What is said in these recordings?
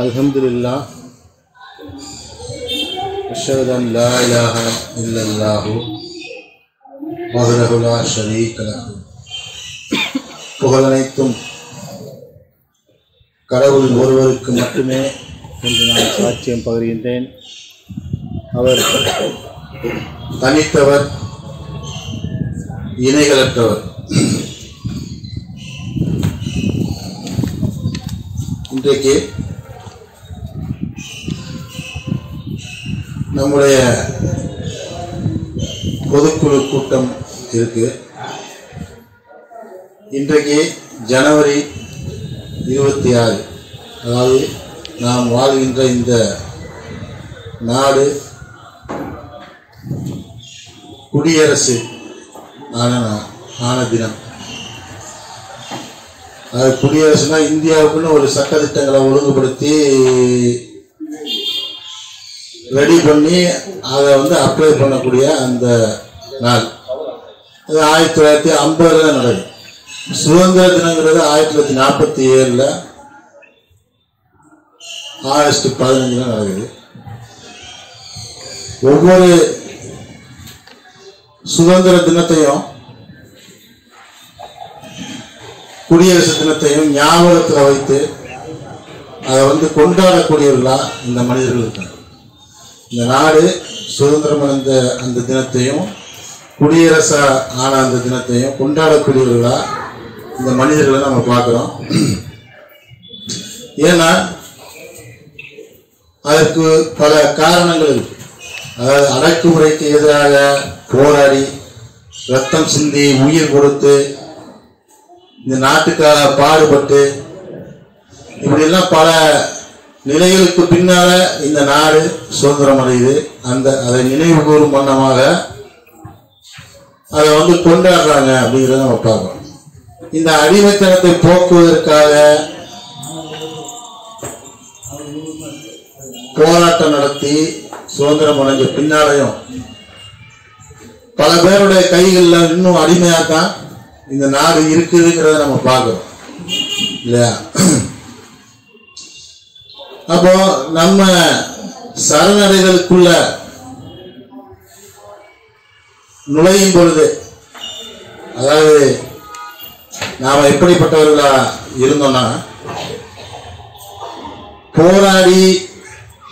Alhamdulillah, ashhadu an la ilaha illallah wahdahu la sharika lahu. புகழனைத்தும் கடவுள் ஒருவருக்கு மட்டுமே என்று நான் சாட்சியம் பகிர்கின்றேன். அவர் தனித்தவர், இணைகளற்றவர். இன்றைக்கு நம்முடைய பொதுக்குழு கூட்டம் இருக்கு. இன்றைக்கு ஜனவரி 26, அதாவது நாம் வாழ்கின்ற இந்த நாடு குடியரசு ஆன தினம். அது குடியரசுனா இந்தியாவுக்குன்னு ஒரு சட்டத்திட்டங்களை ஒழுங்குபடுத்தி ரெடி பண்ணி அதை அப்ளை பண்ணக்கூடிய அந்த நாள். அது 1950 நடக்குது. சுதந்திர தினங்கிறது 1947 ஆகஸ்ட் 15 நடக்குது. ஒவ்வொரு சுதந்திர தினத்தையும் குடியரசு தினத்தையும் ஞாபகத்தில் வைத்து அதை கொண்டாடக்கூடியவர்களா இந்த மனிதர்கள் இருக்காங்க. இந்த நாடு சுதந்திரம் அடைந்த அந்த தினத்தையும் குடியரசா ஆன அந்த தினத்தையும் கொண்டாடக்கூடியவர்களா இந்த மனிதர்களை நம்ம பார்க்கிறோம். ஏன்னா அதற்கு பல காரணங்கள் இருக்கு. அதாவது அடக்குமுறைக்கு எதிராக போராடி ரத்தம் சிந்தி உயிர் கொடுத்து இந்த நாட்டுக்காக பாடுபட்டு இப்படியெல்லாம் பல நிலைகளுக்கு பின்னால இந்த நாடு சுதந்திரம் அடையுது. அதை நினைவு கூறும் வண்ணமாக அதை கொண்டாடுறாங்க அப்படிங்கிறத நம்ம பார்க்கணும். இந்த அடிமைத்தனத்தை போக்குவதற்காக போராட்டம் நடத்தி சுதந்திரம் அடைஞ்ச பின்னாலையும் பல பேருடைய கைகளில் இன்னும் அடிமையாத்தான் இந்த நாடு இருக்குதுங்கிறத நம்ம பார்க்கிறோம் இல்லையா? அப்போ நம்ம சரணடைதலுக்குள்ள நுழையும் பொழுது, அதாவது நாம எப்படிப்பட்டவர்களா இருந்தோம்னா, போராடி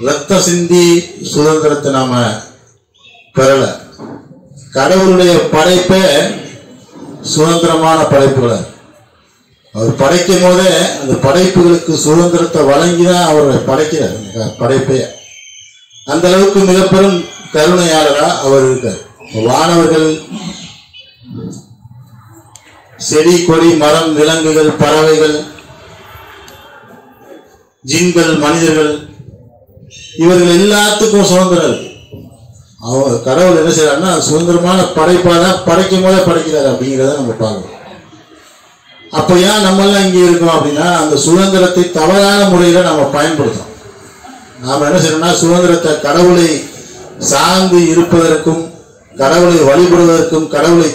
ரத்த சிந்தி சுதந்திரத்தை நாம பெறல. கடவுளுடைய படைப்பே சுதந்திரமான படைப்புகள். அவர் படைக்கும் போதே அந்த படைப்புகளுக்கு சுதந்திரத்தை வழங்கிதான் அவர் படைக்கிறார். படைப்பே அந்த அளவுக்கு மிக பெரும் கருணையாளரா அவர் இருக்கார். வானவர்கள், செடி கொடி மரம் விலங்குகள் பறவைகள் ஜின்கள் மனிதர்கள் இவர்கள் எல்லாத்துக்கும் சுதந்திரம் இருக்கு. அவர் கடவுள் என்ன செய்யறாருன்னா சுதந்திரமான படைப்பாதான் படைக்கும் போதே படைக்கிறார் அப்படிங்கிறத நம்ம பார்க்கணும். அப்ப ஏன் நம்ம எல்லாம் இங்க இருக்கோம் அப்படின்னா, அந்த சுதந்திரத்தை தவறான முறையில நம்ம பயன்படுத்தோம். நாம என்ன செய்யறோம்னா சுதந்திரத்தை கடவுளை சார்ந்து இருப்பதற்கும் கடவுளை வழிபடுவதற்கும் கடவுளை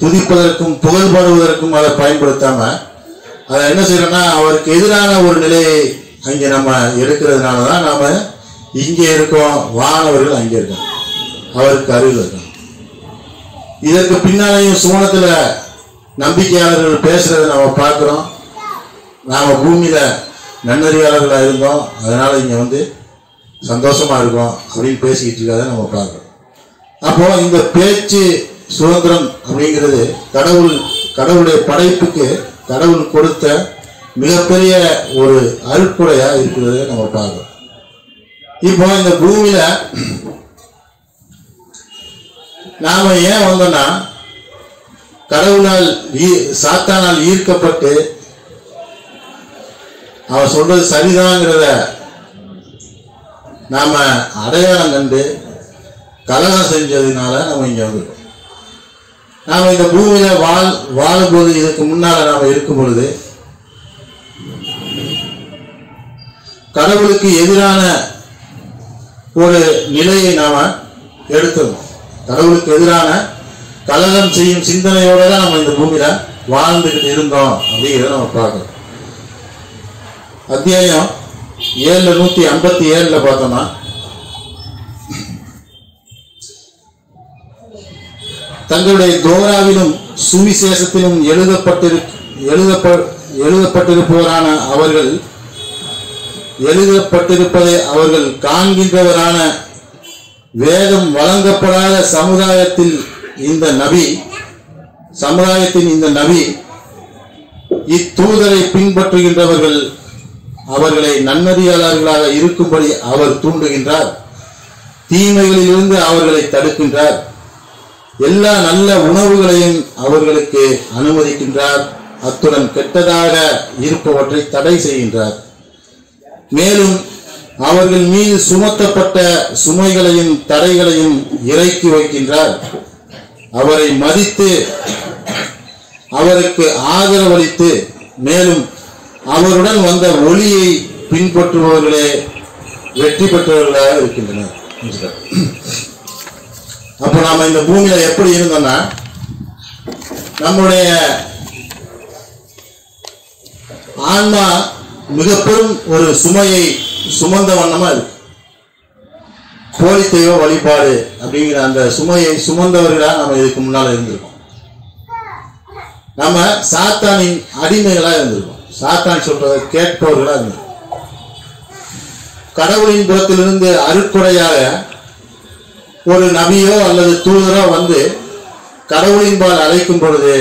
துதிப்பதற்கும் புகழ்படுவதற்கும் அதை பயன்படுத்தாம அதை என்ன செய்யறோம்னா அவருக்கு எதிரான ஒரு நிலையை அங்கே நம்ம எடுக்கிறதுனாலதான் நாம இங்கே இருக்கோம். வானவர்கள் அங்கே இருக்கோம், அவருக்கு அருகில் இருக்கோம். இதற்கு பின்னாலேயும் சுவனத்துல நம்பிக்கையாளர்கள் பேசுறதை நம்ம பார்க்கிறோம். நாம பூமியில நன்னறியாளர்களா இருந்தோம், அதனால இங்க சந்தோஷமா இருக்கோம் அப்படின்னு பேசிக்கிட்டு இருக்காத நம்ம பார்க்கிறோம். அப்போ இந்த பேச்சு சுதந்திரம் அப்படிங்கிறது கடவுளுடைய படைப்புக்கு கடவுள் கொடுத்த மிகப்பெரிய ஒரு அருட்கொடையா இருக்கிறத நம்ம பார்க்கிறோம். இப்போ இந்த பூமியில நாம ஏன் வந்தோம்னா, கடவுளால் சாத்தானால் ஈர்க்கப்பட்டு அவன் சொல்றது சரிதாங்கிறத நாம அடையாளம் கண்டு கலகம் செஞ்சதுனால நம்ம இங்க வந்துட்டோம். நாம இந்த பூமியில வாழும்போது, இதுக்கு முன்னால நாம இருக்கும் பொழுது கடவுளுக்கு எதிரான ஒரு நிலையை நாம எடுத்துடணும். கடவுளுக்கு எதிரான கலகம் செய்யும் சிந்தனையோட தான் நம்ம இந்த பூமியில வாழ்ந்துகிட்டு இருந்தோம் அப்படிங்கிறத நம்ம பார்க்கணும். அத்தியாயம் 157 பார்த்தோம்னா, தங்களுடைய தோராவிலும் சுவிசேஷத்திலும் எழுதப்பட்டிருப்பவரான அவர்கள் எழுதப்பட்டிருப்பதை அவர்கள் காண்கின்றவரான வேதம் வழங்கப்படாத சமுதாயத்தின் இந்த நபி இத்தூதரை பின்பற்றுகின்றவர்கள் அவர்களை நன்னறியாளர்களாக இருக்கும்படி அவர் தூண்டுகின்றார். தீமைகளிலிருந்து அவர்களை தடுக்கின்றார். எல்லா நல்ல உணவுகளையும் அவர்களுக்கு அனுமதிக்கின்றார். அத்துடன் கெட்டதாக இருப்பவற்றை தடை செய்கின்றார். மேலும் அவர்கள் மீது சுமத்தப்பட்ட சுமைகளையும் தடைகளையும் இறக்கி வைக்கின்றார். அவரை மதித்து அவருக்கு ஆதரவளித்து மேலும் அவருடன் வந்த ஒளியை பின்பற்றுபவர்களே வெற்றி பெற்றவர்களாக இருக்கின்றனர். அப்ப நாம இந்த பூமியில எப்படி இருந்தோம்னா, நம்முடைய ஆன்மா மிக பெரும் ஒரு சுமையை சுமந்த வண்ணமா இருக்கு. போலித்தையோ வழிபாடு அப்படிங்கிற அந்த சுமையை சுமந்தவர்களா நம்ம இதுக்கு முன்னால இருந்திருக்கோம். நம்ம சாத்தானின் அடிமைகளா இருந்திருக்கோம். சாத்தான் சொல்றதை கேட்பவர்களா இருந்திருக்கோம். கடவுளின் புறத்திலிருந்து அருட்கொடையாக ஒரு நபியோ அல்லது தூதரோ வந்து கடவுளின் பால் அழைக்கும் பொழுது,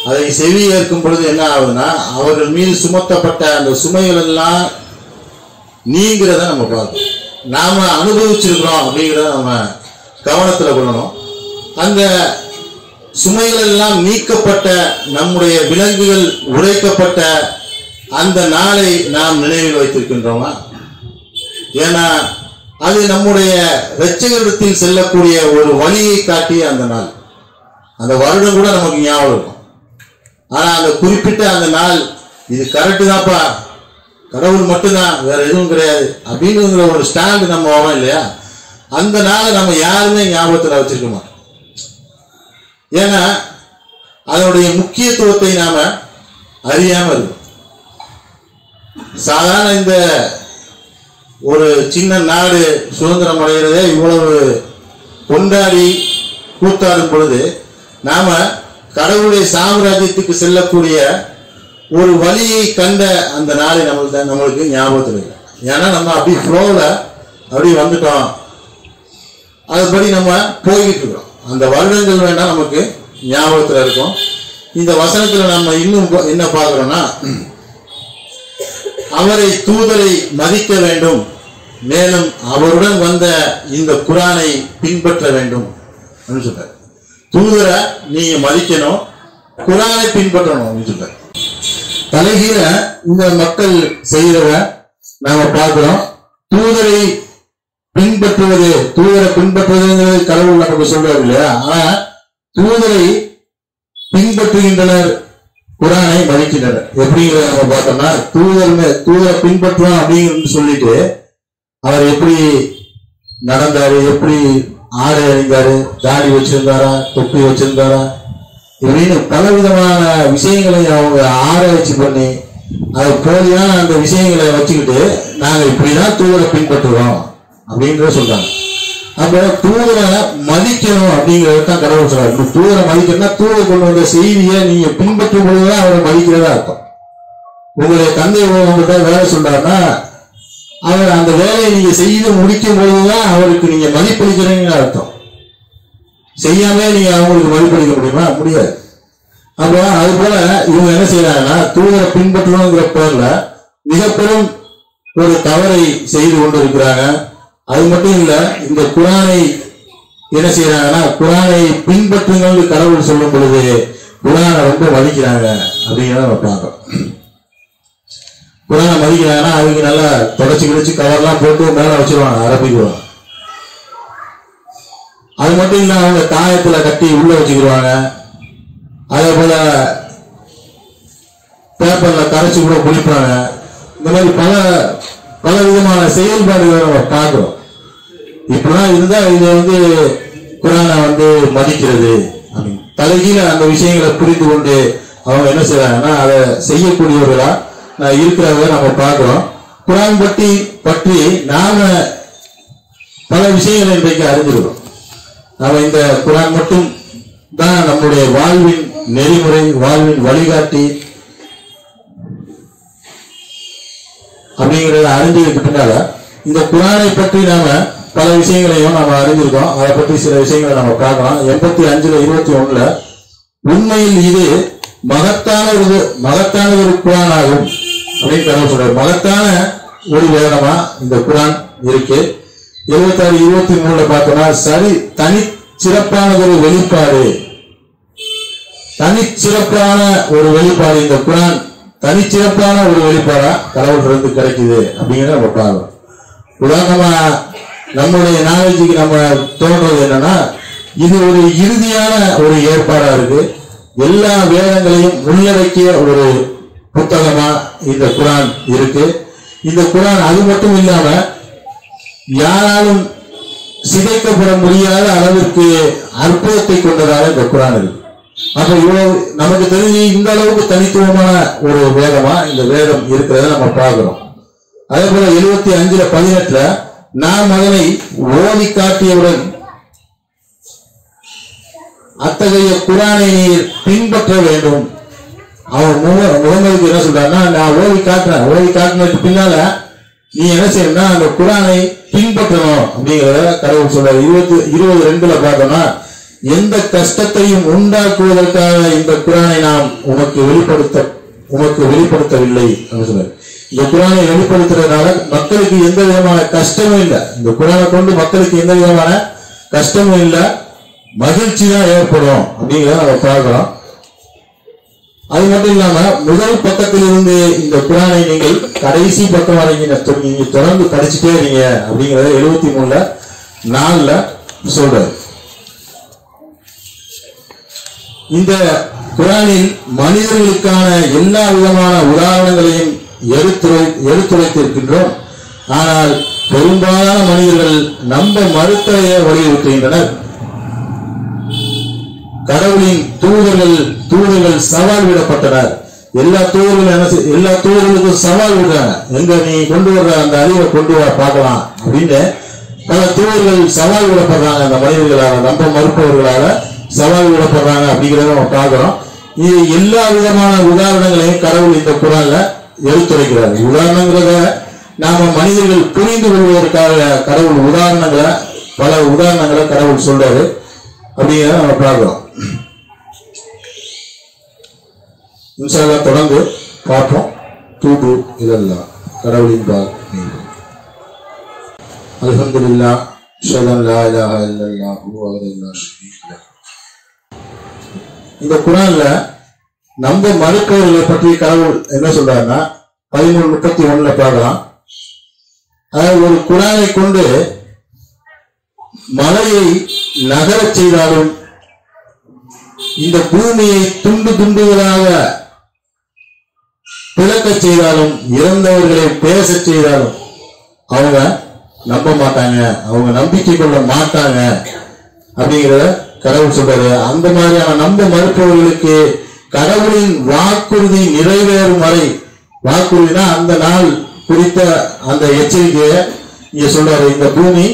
அதை செவி ஏற்கும் பொழுது என்ன ஆகுதுன்னா, அவர்கள் மீது சுமத்தப்பட்ட அந்த சுமைகள் எல்லாம் நீங்கிறத நம்ம பார்க்கணும். நாம அனுபவிச்சிருக்கிறோம் அப்படிங்கிறத நம்ம கவனத்துல கொள்ளணும். அந்த சுமைகள் எல்லாம் நீக்கப்பட்ட, நம்முடைய விலங்குகள் உடைக்கப்பட்ட அந்த நாளை நாம் நினைவில் வைத்திருக்கின்றோமா? ஏன்னா அது நம்முடைய இரட்சகரிடத்தில் செல்லக்கூடிய ஒரு வழியை காட்டிய அந்த நாள். அந்த வருடம் கூட நமக்கு ஞாபகம் இருக்கும். ஆனா அந்த குறிப்பிட்ட அந்த நாள், இது கரெக்டு தான்ப்பா, கடவுள் மட்டும்தான், வேற எதுவும் கிடையாது அப்படின்னுங்கிற ஒரு ஸ்டாண்ட் நம்ம வரோம் இல்லையா? அந்த நாளை நம்ம யாருமே ஞாபகத்தில் வச்சிருக்க மாட்டோம். ஏன்னா அதனுடைய முக்கியத்துவத்தை நாம அறியாம இருக்கும். சாதாரண இந்த ஒரு சின்ன நாடு சுதந்திரம் அடைகிறதே இவ்வளவு கொண்டாடி கூத்தாடும் பொழுது, நாம கடவுளுடைய சாம்ராஜ்யத்துக்கு செல்லக்கூடிய ஒரு வழியை கண்ட அந்த நாளை நம்மளுக்கு ஞாபகத்தில் இல்லை. ஏன்னா நம்ம அப்படி ஃப்ளோல அப்படி வந்துட்டோம், அதுபடி நம்ம போய்கிட்டு இருக்கிறோம். அந்த வருடங்கள் வேண்டாம் நமக்கு ஞாபகத்தில் இருக்கும். இந்த வசனத்துல நம்ம இன்னும் என்ன பார்க்கிறோம்னா, அவரை தூதரை மதிக்க வேண்டும், மேலும் அவருடன் வந்த இந்த குரானை பின்பற்ற வேண்டும் அப்படின்னு சொல்ற. தூதரை நீங்க மதிக்கணும், குரானை பின்பற்றணும் அப்படின்னு சொல்ற. தலைகீழ இந்த மக்கள் செய்கிறத நாம பார்க்கிறோம். தூதரை பின்பற்றுவதுங்கிறது கடவுள் நமக்கு சொல்றாரு இல்லையா? ஆனா தூதரை பின்பற்றுகின்றனர், குரானை மதிக்கின்றனர். எப்படிங்கிறத நம்ம பார்த்தோம்னா, தூதரை பின்பற்றோம் அப்படின்னு சொல்லிட்டு அவர் எப்படி நடந்தாரு, எப்படி ஆடை அணிந்தாரு, தாடி வச்சிருந்தாரா, தொப்பி வச்சிருந்தாரா, இப்படின்னு பல விதமான விஷயங்களை அவங்க ஆராய்ச்சி பண்ணி அதை போலியான அந்த விஷயங்களை வச்சுக்கிட்டு நாங்க இப்படிதான் தூதரை பின்பற்றுறோம் அப்படின்றத சொல்றாங்க. அப்ப தூதரை மதிக்கணும் அப்படிங்கறதான் கடவுள் சொல்றாரு. தூதரை மதிக்கணும்னா தூதர் கொண்டு வந்த செய்தியை நீங்க பின்பற்றும் பொழுதுதான் அவரை மதிக்கிறதா இருக்கும். உங்களுடைய தந்தை உங்கள்கிட்ட வேலை சொல்றாருன்னா அவர் அந்த வேலையை நீங்க செய்து முடிக்கும் பொழுதுதான் அவருக்கு நீங்க மதிப்பளிக்கிறீங்கன்னு அர்த்தம். செய்யாம நீங்க அவங்களுக்கு மதிப்பளிக்க முடியுமா? முடியாது. அப்ப அது போல இவங்க என்ன செய்யறாங்கன்னா, தூதரை பின்பற்றணுங்கிற பேர்ல மிக பெரும் ஒரு தவறை செய்து கொண்டு இருக்கிறாங்க. அது மட்டும் இல்ல, இந்த குரானை என்ன செய்யறாங்கன்னா, குரானை பின்பற்றுங்கள் கடவுள் சொல்லும் பொழுது குரானை ரொம்ப மதிக்கிறாங்க அப்படிங்கிறத நம்ம பார்க்கிறோம். குரானை மதிக்கிறாங்கன்னா அவங்க நல்லா தொடச்சி கிடச்சி கவர்லாம் போட்டு மேல வச்சிருவாங்க, அரபிக்குவாங்க. அது மட்டும் இல்ல, அவங்க தாயத்துல கட்டி உள்ள வச்சுக்கிடுவாங்க. அதே போல பேப்பர்ல கரைச்சி கூட குளிப்பாங்க. இந்த மாதிரி பல விதமான செயல்பாடுகளை நம்ம பார்க்கிறோம். இப்படிதான் இருந்தா இது குரானை மதிக்கிறது அப்படின்னு தலைகீழ அந்த விஷயங்களை புரிந்து கொண்டு அவங்க என்ன செய்யறாங்கன்னா அதை செய்யக்கூடியவர்களா இருக்கிறத நம்ம பார்க்கிறோம். குர்ஆன் பற்றி நாம பல விஷயங்களை இன்றைக்கு அறிஞ்சிருக்கிறோம். நாம இந்த குர்ஆன் மட்டும் தான் நம்முடைய வாழ்வின் நெறிமுறை, வாழ்வின் வழிகாட்டி அப்படிங்கிறத அறிஞ்சதுக்கு பின்னால இந்த குர்ஆனை பற்றி நாம பல விஷயங்களையும் நாம அறிஞ்சிருக்கோம். அதை பற்றி சில விஷயங்களை நம்ம பார்க்கலாம். 85:21 உண்மையில் இது மகத்தான ஒரு குர்ஆன் ஆகும் அப்படின்னு கடவுள் சொல்றாரு. மகத்தான ஒரு வேதமா இந்த குர்ஆன் இருக்கு. 76:23 பார்த்தோம்னா தனி சிறப்பான ஒரு வெளிப்பாடு, தனிச்சிறப்பான ஒரு வெளிப்பாடு, இந்த குர்ஆன் தனிச்சிறப்பான ஒரு வெளிப்பாடா கடவுள் இருந்து கிடைக்குது அப்படிங்கிற நம்ம பார்க்கிறோம். உதாரணமா நம்முடைய நாலேஜுக்கு நம்ம தோன்றது என்னன்னா, இது ஒரு இறுதியான ஒரு ஏற்பாடா இருக்கு. எல்லா வேதங்களையும் உள்ளடக்கிய ஒரு புத்தகமா இந்த குர்ஆன் இருக்கு. இந்த குர்ஆன் அது மட்டும் இல்லாம யாராலும் சிதைக்கப்பட முடியாத அளவிற்கு அற்புதத்தை கொண்டதாக இந்த குர்ஆன் இருக்கு. அப்ப இவ்வளவு நமக்கு தெரிஞ்சு இந்த அளவுக்கு தனித்துவமான ஒரு வேதமா இந்த வேதம் இருக்கிறத நம்ம பார்க்கிறோம். அதே போல 75:18 நாம் அதனை ஓதி காட்டியவுடன் அத்தகைய குர்ஆனை நீர் பின்பற்ற வேண்டும். அவன் முகமதுக்கு என்ன சொல்றாருன்னா, நான் ஓதி காட்டினதுக்கு பின்னால நீ என்ன செய்யணும்னா அந்த குர்ஆனை பின்பற்றணும் அப்படிங்கிறத கடவுள் சொல்றாரு. 20:2 பார்த்தோம்னா, எந்த கஷ்டத்தையும் உண்டாக்குவதற்காக இந்த குர்ஆனை நாம் உமக்கு வெளிப்படுத்தவில்லை அப்படின்னு சொல்றாரு. இந்த குர்ஆனை வெளிப்படுத்துறதுனால மக்களுக்கு எந்த விதமான கஷ்டமும் இல்லை. இந்த குர்ஆனை கொண்டு மக்களுக்கு எந்த விதமான கஷ்டமும் இல்லை, மகிழ்ச்சி தான் ஏற்படும் அப்படிங்கிறத நம்ம பார்க்கிறோம். அது மட்டும் இல்லாம முதல் பக்கத்திலிருந்து இந்த குர்ஆனை நீங்கள் கடைசி பக்கம் வரைக்கும் நீங்க தொடர்ந்து படிச்சுட்டே இருக்கீங்க அப்படிங்கிறத 73:4 சொல்றாரு. இந்த குர்ஆனில் மனிதர்களுக்கான எல்லா விதமான உதாரணங்களையும் எடுத்துரைத்திருக்கின்றோம். ஆனால் பெரும்பாலான மனிதர்கள் நம்ப மறுத்தைய வலியுறுத்துகின்றனர். கடவுளின் தூதர்கள் சவால் விடப்பட்டனர். எல்லா தூதர்களுக்கும் சவால் விடுறாங்க. எங்க நீ கொண்டு வர்ற அந்த அறிவை கொண்டு வர பார்க்கலாம் அப்படின்னு பல தூதர்கள் சவால் விடப்படுறாங்க. அந்த மனிதர்களால, நம்ப மறுப்பவர்களால சவால் விடப்படுறாங்க அப்படிங்கிறத நம்ம பார்க்கிறோம். இது எல்லா விதமான உதாரணங்களையும் கடவுள் இந்த குர்ஆன்ல எடுத்துரைக்கிறார். உதாரணங்கிறத நாம மனிதர்கள் புரிந்து கொள்வதற்காக கடவுள் பல உதாரணங்களை கடவுள் சொல்றாரு அப்படிங்கிறத நம்ம பார்க்கிறோம். இன்ஷா அல்லாஹ் தொடர்ந்து பார்ப்போம். தூது இதெல்லாம் கடவுளின் அல்ஹம்துலில்லாஹ் ஷஹது லா இலாஹ இல்லல்லாஹ் வஹ்தஹு லா ஷரீக லஹ். இந்த குர்ஆன்ல நம்ப மறுப்பவர்களை பற்றி கடவுள் என்ன சொல்றாருன்னா 13:31 பார்க்கலாம். அதாவது ஒரு குர்ஆனை கொண்டு மலையை நகரச் செய்தாலும், இந்த பூமியை துண்டுகளாக பிளக்கச் செய்தாலும், இறந்தவர்களை பேசச் செய்தாலும் அவங்க நம்ப மாட்டாங்க, அவங்க நம்பிக்கை கொள்ள மாட்டாங்க அப்படிங்கிறத கடவுள் சொல்றாரு. அந்த மாதிரியான நம்ப மறுப்பவர்களுக்கு கடவுளின் வாக்குறுதி நிறைவேறும் வரை, வாக்குறுதினா அந்த நாள் குறித்த அந்த எச்சரிக்கையை இங்க சொல்றாரு. இந்த பூமி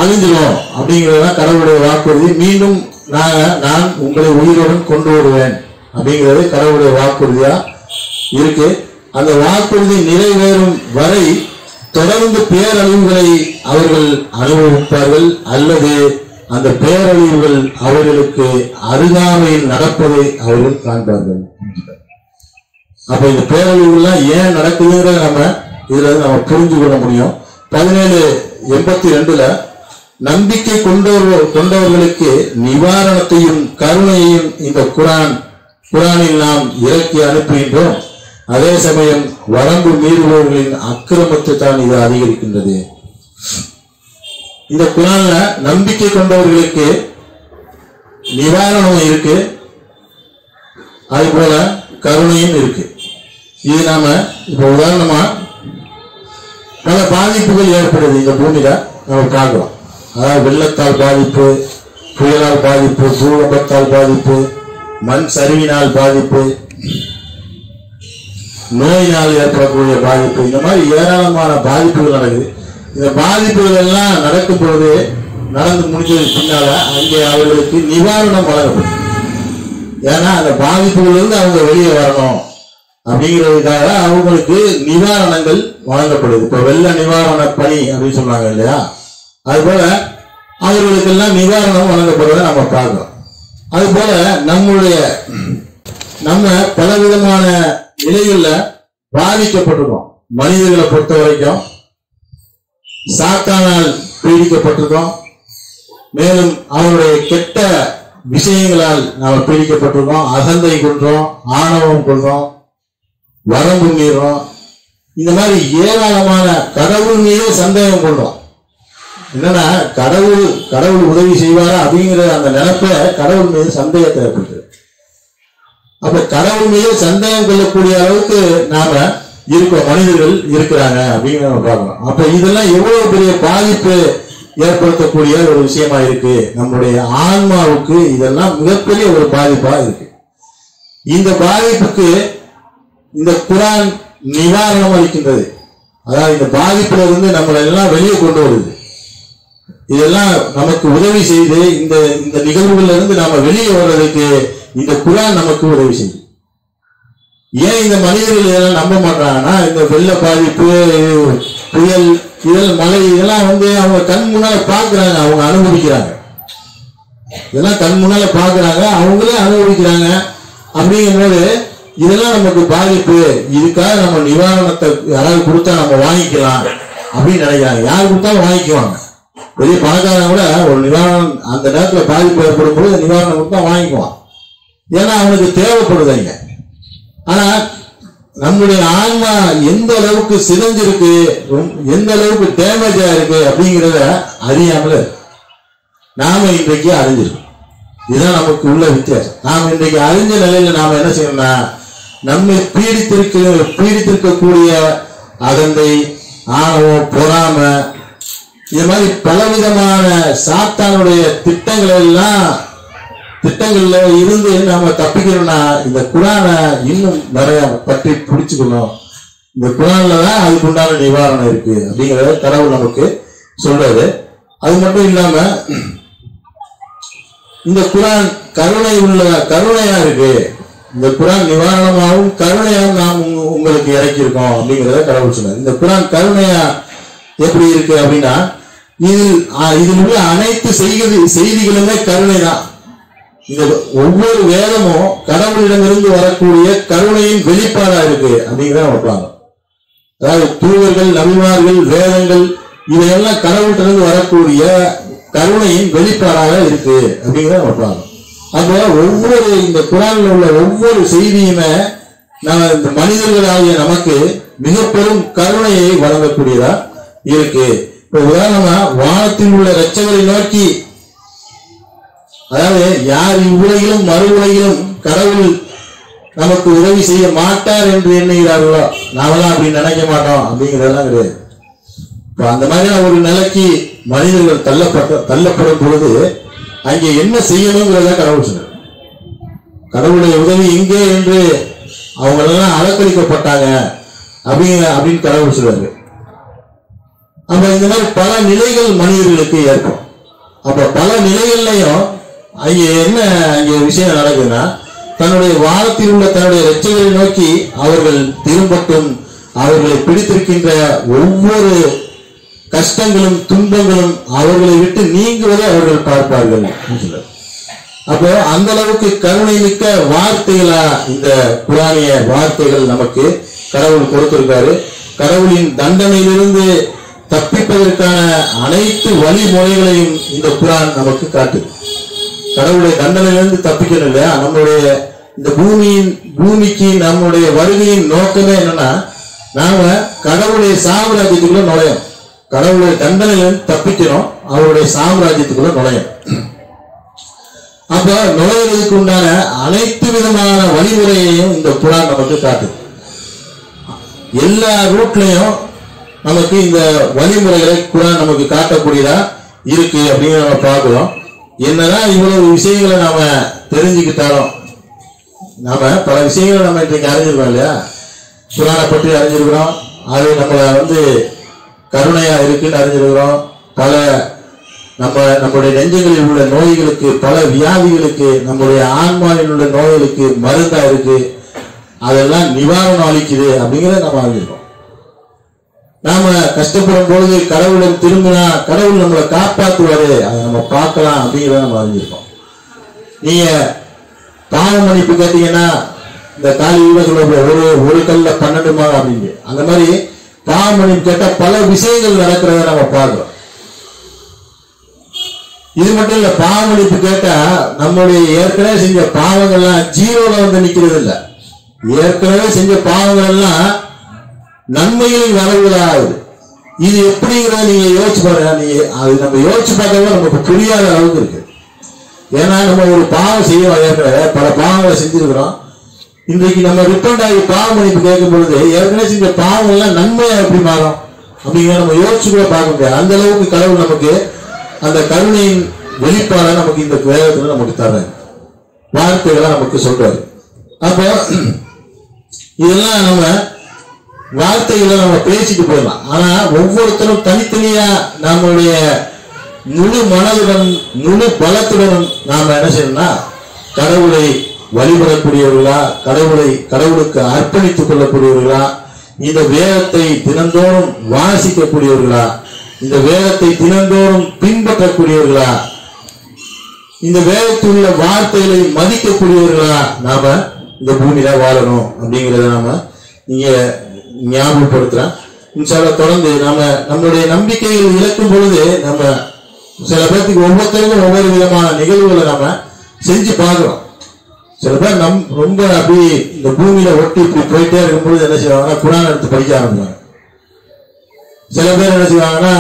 அழிஞ்சிடும் அப்படிங்கிறதுதான் கடவுளுடைய வாக்குறுதி. மீண்டும் நான் உங்களை உயிருடன் கொண்டு வருவேன் அப்படிங்கிறது கடவுளுடைய வாக்குறுதியா இருக்கு. அந்த வாக்குறுதி நிறைவேறும் வரை தொடர்ந்து பேரழிவுகளை அவர்கள் அனுபவிப்பார்கள், அல்லது அந்த பேரழிவுகள் அவர்களுக்கு அருகாமையில் நடப்பதை அவர்கள் காண்பார்கள். அப்ப இந்த பேரழிவுகள்லாம் ஏன் நடக்குதுங்கிறத நம்ம புரிஞ்சு கொள்ள முடியும். 17:82 நம்பிக்கை கொண்டவர்களுக்கு நிவாரணத்தையும் கருணையையும் இந்த குர்ஆனில் நாம் இறக்கி அனுப்புகின்றோம். அதே சமயம் வரம்பு மீறுபவர்களின் அக்கிரமத்தை தான் இது அதிகரிக்கின்றது. இந்த குர்ஆன்ல நம்பிக்கை கொண்டவர்களுக்கு நிவாரணம் இருக்கு, அது போல கருணையும் இருக்கு. இது நாம இப்ப உதாரணமா பல பாதிப்புகள் ஏற்படுது இந்த பூமியில நம்ம பார்க்கலாம். அதாவது வெள்ளத்தால் பாதிப்பு, புயலால் பாதிப்பு, பூகம்பத்தால் பாதிப்பு, மண் சரிவினால் பாதிப்பு, நோயினால் ஏற்படக்கூடிய பாதிப்பு, இந்த மாதிரி ஏராளமான பாதிப்புகள் நடக்குது. இந்த பாதிப்புகள் எல்லாம் நடக்கும் பொழுது நடந்து முடிஞ்சதுக்கு பின்னால அங்கே அவர்களுக்கு நிவாரணம் வழங்கப்படும். ஏன்னா அந்த பாதிப்புகளிலிருந்து அவங்க வெளியே வரணும் அப்படிங்கிறதுக்காக அவங்களுக்கு நிவாரணங்கள் வழங்கப்படுது. இப்ப வெள்ள நிவாரண பணி அப்படின்னு சொன்னாங்க இல்லையா, அது போல அவர்களுக்கு எல்லாம் நிவாரணம் வழங்கப்படுவதை நம்ம பார்க்கிறோம். அது போல நம்ம பலவிதமான நிலைகள்ல பாதிக்கப்பட்டிருக்கோம். மனிதர்களை பொறுத்த வரைக்கும் சாத்தானால் பீடிக்கப்பட்டிருக்கோம். மேலும் அவருடைய கெட்ட விஷயங்களால் நாம் பீடிக்கப்பட்டிருக்கோம். அகந்தை கொள்றோம், ஆணவம் கொள்றோம், வரம்பு மீறோம். இந்த மாதிரி ஏராளமான கடவுள் மீது சந்தேகம் கொள்றோம். என்னன்னா கடவுள் உதவி செய்வாரா அப்படிங்கிற அந்த நினைப்ப கடவுள் மீது சந்தேகத்தை ஏற்படுது. அப்ப கடவுள் மீது சந்தேகம் கொள்ளக்கூடிய அளவுக்கு நாம இருக்கோம், மனிதர்கள் இருக்கிறாங்க அப்படிங்கிற நம்ம பார்க்கணும். அப்ப இதெல்லாம் எவ்வளவு பெரிய பாதிப்பு ஏற்படுத்தக்கூடிய ஒரு விஷயமா இருக்கு. நம்முடைய ஆன்மாவுக்கு இதெல்லாம் மிகப்பெரிய ஒரு பாதிப்பா இருக்கு. இந்த பாதிப்புக்கு இந்த குர்ஆன் நிவாரணம் அளிக்கின்றது. அதாவது இந்த பாதிப்புல இருந்து நம்மளை எல்லாம் வெளியே கொண்டு வருது. இதெல்லாம் நமக்கு உதவி செய்து இந்த நிகழ்வுகள்ல இருந்து நாம வெளியே வர்றதுக்கு இந்த குர்ஆன் நமக்கு உதவி செய்யுது. ஏன் இந்த மனிதர்கள் இதெல்லாம் நம்ப மாட்டாங்கன்னா, இந்த வெள்ள பாதிப்பு, புயல், மழை இதெல்லாம் அவங்க கண் முன்னால பாக்குறாங்க, அவங்க அனுபவிக்கிறாங்க. இதெல்லாம் கண் முன்னால பாக்குறாங்க, அவங்களே அனுபவிக்கிறாங்க. அப்படிங்கும்போது இதெல்லாம் நமக்கு பாதிப்பு, இதுக்காக நம்ம நிவாரணத்தை யாராவது கொடுத்தா நம்ம வாங்கிக்கலாம் அப்படின்னு நினைக்கிறாங்க. யார் கொடுத்தாலும் வாங்கிக்குவாங்க. பெரிய பணக்காரங்க கூட ஒரு நிவாரணம் அந்த நேரத்துல பாதிப்பு ஏற்படும் போது நிவாரணம் கொடுத்தா வாங்கிக்குவான். ஏன்னா அவனுக்கு தேவைப்படுதுங்க. ஆனா நம்முடைய ஆன்மா எந்த அளவுக்கு சிதைஞ்சிருக்கு, எந்த அளவுக்கு டேமேஜ் ஆயிருக்கு அப்படிங்கிறத அறியாமல நாம இன்றைக்கு அறிஞ்சிருக்கோம். இதுதான் நமக்கு உள்ள வித்தியாசம். நாம இன்றைக்கு அறிஞ்ச நிலையில நாம என்ன செய்யணும்னா, நம்மை பீடித்திருக்கக்கூடிய அகந்தை, ஆணவம், பொறாமை, இது மாதிரி பலவிதமான சாத்தானுடைய திட்டங்கள்ல இருந்து நாம தப்பிக்கணும்னா இந்த குர்ஆனை இன்னும் நிறைய பற்றி பிடிச்சுக்கணும். இந்த குர்ஆன்ல தான் அதுக்கு உண்டான நிவாரணம் இருக்கு அப்படிங்கறத கடவுள் நமக்கு சொல்றாரு. அது மட்டும் இல்லாம இந்த குர்ஆன் கருணையா இருக்கு. இந்த குர்ஆன் நிவாரணமாகவும் கருணையாகவும் நாம் உங்களுக்கு இறக்கியிருக்கோம் அப்படிங்கிறத கடவுள் சொன்னார். இந்த குர்ஆன் கருணையா எப்படி இருக்கு அப்படின்னா, இதில் உள்ள அனைத்து செய்திகளுமே கருணை தான். இந்த ஒவ்வொரு வேதமும் கடவுளிடமிருந்து வரக்கூடிய கருணையின் வெளிப்பாடா இருக்கு அப்படிங்கிறத வைப்பாங்க. அதாவது தூதர்கள், நபிமார்கள், வேதங்கள் இவையெல்லாம் கடவுளிடமிருந்து வரக்கூடிய கருணையின் வெளிப்பாடாக இருக்கு அப்படிங்கிறத வைப்பாங்க. அப்போ இந்த குர்ஆனில் உள்ள ஒவ்வொரு செய்தியுமே நம்ம இந்த மனிதர்களாகிய நமக்கு மிக பெரும் கருணையை வழங்கக்கூடியதா இருக்கு. இப்ப உதாரணமா வானத்தில் உள்ள இரட்சகரை நோக்கி, அதாவது யார் இவ்வுலகிலும் மறு உலகிலும் கடவுள் நமக்கு உதவி செய்ய மாட்டார் என்று எண்ணுகிறார்களோ, நாமெல்லாம் அப்படி நினைக்க மாட்டோம் அப்படிங்கிறதெல்லாம் கிடையாது. இப்ப அந்த மாதிரியான ஒரு நிலைக்கு மனிதர்கள் தள்ளப்படும் பொழுது அங்கே என்ன செய்யணுங்கிறத கடவுள் சொன்னார். கடவுளுடைய உதவி எங்கே என்று அவங்க எல்லாம் அலக்கழிக்கப்பட்டாங்க அப்படின்னு கடவுள் சொல்றாரு. அப்ப இந்த மாதிரி பல நிலைகள் மனிதர்களுக்கு ஏற்படும். அப்ப பல நிலைகள்லையும் அங்கே விஷயம் நடக்குதுன்னா, தன்னுடைய வானத்தில் உள்ள தன்னுடைய இரட்சகரை நோக்கி அவர்கள் திரும்பட்டும், அவர்களை பிடித்திருக்கின்ற ஒவ்வொரு கஷ்டங்களும் துன்பங்களும் அவர்களை விட்டு நீங்குவதை அவர்கள் பார்ப்பார்கள். அப்போ அந்த அளவுக்கு கருணை மிக்க வார்த்தைகளா இந்த குர்ஆனிய வார்த்தைகள் நமக்கு கடவுள் கொடுத்திருக்காரு. கடவுளின் தண்டனையிலிருந்து தப்பிப்பதற்கான அனைத்து வழிமுறைகளையும் இந்த குர்ஆன் நமக்கு காட்டுது. கடவுளுடைய தண்டனையிலிருந்து தப்பிக்கணும் இல்லையா? நம்மளுடைய இந்த பூமிக்கு நம்முடைய வருகையின் நோக்கமே என்னன்னா, நாம கடவுளுடைய சாம்ராஜ்யத்துக்குள்ள நுழையும். கடவுளுடைய தண்டனையிலிருந்து தப்பிக்கணும், அவருடைய சாம்ராஜ்யத்துக்குள்ள நுழையும். அப்ப நுழைவதற்கு உண்டான அனைத்து விதமான வழிமுறையையும் இந்த குர்ஆன் நமக்கு காட்டுது. எல்லா ரூட்லையும் நமக்கு இந்த வழிமுறைகளை குர்ஆன் நமக்கு காட்டக்கூடியதா இருக்கு அப்படின்னு நம்ம பார்க்கிறோம். என்னதான் இவ்வளவு விஷயங்களை நாம தெரிஞ்சுக்கிட்டாலும், நாம பல விஷயங்களை நம்ம இன்றைக்கு அறிஞ்சிருக்கோம் இல்லையா? குர்ஆனை பற்றி அறிஞ்சிருக்கிறோம். அது நம்மளை கருணையா இருக்குன்னு அறிஞ்சிருக்கிறோம். பல நம்முடைய நெஞ்சங்களில் உள்ள நோய்களுக்கு, பல வியாதிகளுக்கு, நம்முடைய ஆன்மாவில் உள்ள நோய்களுக்கு மருந்தா இருக்கு, அதெல்லாம் நிவாரணம் அளிக்குது அப்படிங்கிறத நம்ம அறிஞ்சிருக்கோம். நாம கஷ்டப்படும் பொழுது கடவுளிடம் திரும்பினா கடவுள் நம்மளை காப்பாற்றுவாரு, அதை நம்ம பார்க்கலாம் அப்படிங்கிறத நம்ம அறிஞ்சிருக்கோம். நீங்க பாவ மன்னிப்பு கேட்டீங்கன்னா இந்த காலியில சொல்ல ஒரு கல்ல 12 மாதம் அப்படிங்க, அந்த மாதிரி பாவ மன்னிப்பு கேட்டா பல விஷயங்கள் நடக்கிறத நம்ம பார்க்கிறோம். இது மட்டும் இல்ல, பாவ மன்னிப்பு கேட்டா நம்மளுடைய ஏற்கனவே செஞ்ச பாவங்கள்லாம் ஜீரோல நிக்கிறது இல்ல, ஏற்கனவே செஞ்ச பாவங்கள் எல்லாம் நன்மைகளின் வரவுகளாகுது. இது எப்படிங்கிறத நீங்க யோசிச்சு பாருங்க. நீங்க அது நம்ம யோசிச்சு பார்க்கவே நமக்கு புரியாத அளவுக்கு இருக்கு. ஏன்னா நம்ம ஒரு பாவம் செய்ய ஏற்கனவே பல பாவங்களை செஞ்சிருக்கிறோம். இன்றைக்கு நம்ம ரிப்பண்ட் ஆகி பாவ மன்னிப்பு கேட்கும் பொழுது ஏற்கனவே செஞ்ச பாவங்கள்லாம் நன்மையா எப்படி மாறும் அப்படிங்கிற நம்ம யோசிச்சு கூட பார்க்க முடியாது. அந்த அளவுக்கு கடவுள் நமக்கு அந்த கருணையின் வெளிப்பாட நமக்கு இந்த வேதத்துல நமக்கு தர்றாரு, வார்த்தைகளை நமக்கு சொல்றாரு. அப்போ இதெல்லாம் நம்ம வார்த்தைகளை நம்ம பேசிட்டு போயிடலாம். ஆனா ஒவ்வொருத்தரும் தனித்தனியா நம்மளுடைய முழு மனதுடன் முழு பலத்துடன் நாம என்ன செய்யணும்னா கடவுளை வழிபடக்கூடியவர்களா, கடவுளுக்கு அர்ப்பணித்துக் கொள்ளக்கூடியவர்களா, இந்த வேதத்தை தினந்தோறும் வாசிக்கக்கூடியவர்களா, இந்த வேதத்தை தினந்தோறும் பின்பற்றக்கூடியவர்களா, இந்த வேதத்தில் உள்ள வார்த்தைகளை மதிக்கக்கூடியவர்களா நாம இந்த பூமியில வாழணும் அப்படிங்கிறத நாம நீங்க ஞாபகப்படுத்துறேன். இன்ஷால்லா தொடர்ந்து நாம நம்மளுடைய நம்பிக்கைகள் இழக்கும் பொழுது நம்ம சில பேருக்கு ஒவ்வொருத்தருக்கும் ஒவ்வொரு விதமான நிகழ்வுகளை நாம செஞ்சு பார்க்கிறோம். சில பேர் ரொம்ப அப்படி இந்த பூமியில ஒட்டி இப்படி போயிட்டே இருக்கும் பொழுது என்ன செய்வாங்கன்னா குர்ஆன் எடுத்து படிக்க ஆரம்பிப்பாங்க. சில பேர் என்ன செய்வாங்கன்னா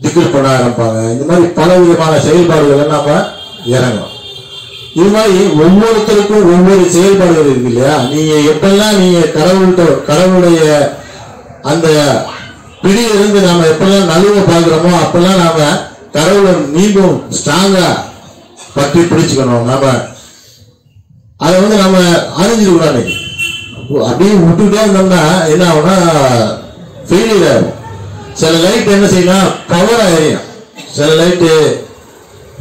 திக்ர் பண்ண ஆரம்பிப்பாங்க. இந்த மாதிரி பல விதமான செயல்பாடுகளை நாம இறங்கணும். இது மாதிரி ஒவ்வொருத்தருக்கும் ஒவ்வொரு செயல்பாடுகள் இருக்கு இல்லையா? நீங்க எப்பெல்லாம் நீங்க கடவுளுடைய அந்த பிடியிலிருந்து நாம எப்பெல்லாம் நழுவ பார்க்கிறோமோ அப்பெல்லாம் நாம கடவுளை மீண்டும் ஸ்ட்ராங்கா பற்றி பிடிச்சுக்கணும். நாம அதை நம்ம அறிஞ்சிருக்கிறோம். அப்படியே விட்டுட்டே இருந்தோம்னா என்ன ஆகும்னா ஃபெயிலியர் ஆகும். சில லைட் என்ன செய்யணும், பவரா எரியும், சில லைட்டு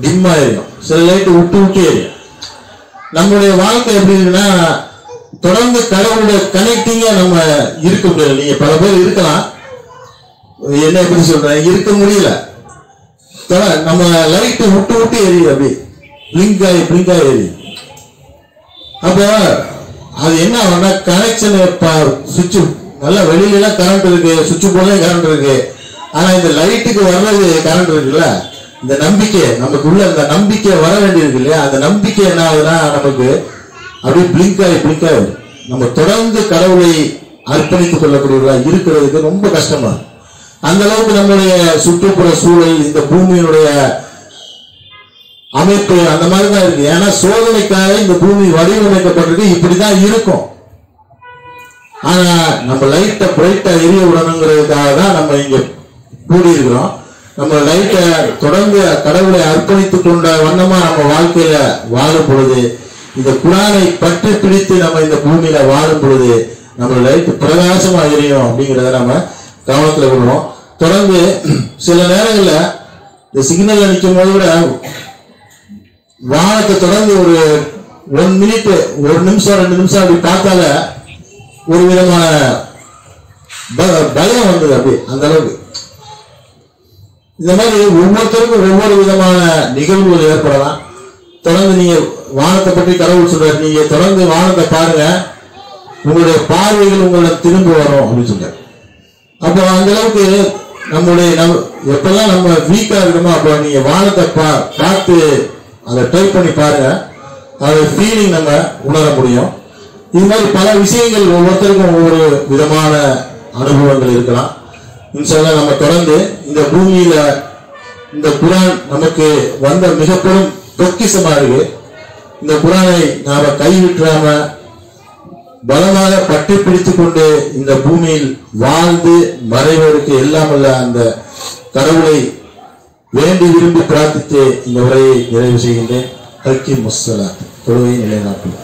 டிம்மா எரியும், சில லைட்டு விட்டு எரியும். நம்மளுடைய வாழ்க்கை எப்படி இருக்குன்னா தொடர்ந்து கடவுளுடைய கனெக்டிங்கா நம்ம இருக்க முடியல. நீங்க பல பேர் இருக்கலாம், என்ன எப்படி சொல்றேன், இருக்க முடியல. நம்ம லைட்டு விட்டு எரியுது, அப்படி பிளிங்க் ஆகி எரியுது. அப்ப அது என்ன ஆகும்னா கனெக்ஷன் சுவிட்ச் நல்லா வெளியில கரண்ட் இருக்கு, சுவிட்ச் போல கரண்ட் இருக்கு, ஆனா இந்த லைட்டுக்கு வர்றது கரண்ட் இருக்குல்ல, இந்த நம்பிக்கை நமக்குள்ள இந்த நம்பிக்கை வர வேண்டியிருக்கு இல்லையா? அந்த நம்பிக்கை என்ன ஆகுதுன்னா நமக்கு அப்படியே பிளிங்க் ஆகி நம்ம தொடர்ந்து கடவுளை அர்ப்பணித்துக் கொள்ளக்கூடியவர்களா இருக்கிறதுக்கு ரொம்ப கஷ்டமா இருக்கு. அந்த அளவுக்கு நம்மளுடைய சுற்றுப்புற சூழல், இந்த பூமியினுடைய அமைப்பு அந்த மாதிரிதான் இருக்கு. ஏன்னா சோதனைக்காக இந்த பூமி வடிவமைக்கப்பட்டிருக்கு, இப்படிதான் இருக்கும். ஆனா நம்ம லைட்டை பிரைட்டா எரிய விடணுங்கிறதுக்காக தான் நம்ம இங்க கூடியிருக்கிறோம். நம்ம லைட்டை தொடர்ந்து கடவுளை அர்ப்பணித்துக் கொண்ட வண்ணமா நம்ம வாழ்க்கையில வாழும் பொழுது, இந்த குர்ஆனை பற்றி பிடித்து நம்ம இந்த பூமியில வாழும் பொழுது நம்ம லைட் பிரகாசமா எரியும் அப்படிங்கிறத நம்ம கவனத்துல கொள்வோம். தொடர்ந்து சில நேரங்கள்ல இந்த சிக்னல்ல நிற்கும் போது கூட வானத்தை தொடர்ந்து ஒரு 1 மினிட், 1 நிமிஷம் 2 நிமிஷம் அப்படி பார்த்தால ஒரு விதமான பயம் வந்தது. அப்படி அந்த அளவுக்கு இந்த மாதிரி ஒவ்வொருத்தருக்கும் ஒவ்வொரு விதமான நிகழ்வுகள் ஏற்படலாம். தொடர்ந்து நீங்க வானத்தை பற்றி கடவுள் சொல்றாரு, நீங்க தொடர்ந்து வானத்தை பாருங்க, உங்களுடைய பார்வைகள் உங்களிடம் திரும்ப வரும் அப்படின்னு சொல்றாரு. அப்போ அந்த அளவுக்கு எப்பெல்லாம் நம்ம வீக்கா இருக்கணுமோ அப்போ நீங்க வானத்தை பார்த்து அதை ட்ரை பண்ணி பாருங்க, அதோட ஃபீலிங் நம்ம உணர முடியும். இது மாதிரி பல விஷயங்கள் ஒவ்வொருத்தருக்கும் ஒவ்வொரு விதமான அனுபவங்கள் இருக்கலாம். இன்ஷால்லா நம்ம தொடர்ந்து இந்த பூமியில இந்த குர்ஆன் நமக்கு வந்த மிகப்பெரும் பொக்கிஷமா இருக்கு. இந்த குர்ஆனை நாம கைவிட்டாம பலமாக பற்றி பிடித்துக் கொண்டு இந்த பூமியில் வாழ்ந்து மறைவதற்கு எல்லாம் அல்ல அந்த கடவுளை வேண்டி விரும்பி பிரார்த்தித்து இந்த உரையை நிறைவு செய்கின்றேன். ஹக்கீம் முஸ்ஸலாத் தொழுவை நிலைநாட்டும்.